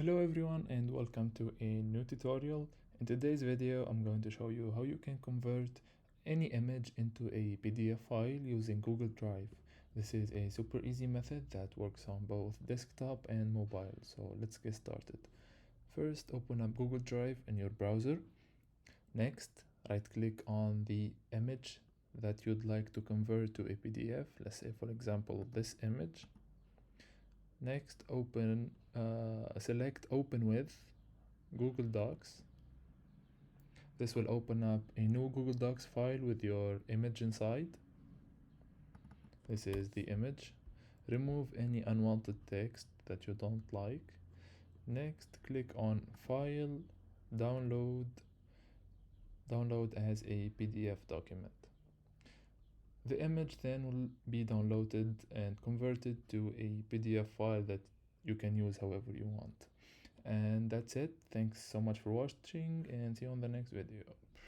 Hello everyone and welcome to a new tutorial. In today's video I'm going to show you how you can convert any image into a PDF file using Google Drive. This is a super easy method that works on both desktop and mobile, so let's get started. First, open up Google Drive in your browser. Next, right click on the image that you'd like to convert to a PDF. Let's say for example this image. Next, select Open with Google Docs. This will open up a new Google Docs file with your image inside. This is the image. Remove any unwanted text that you don't like. Next, click on File, Download as a PDF document. The image then will be downloaded and converted to a PDF file that you can use however you want. And that's it. Thanks so much for watching and see you on the next video.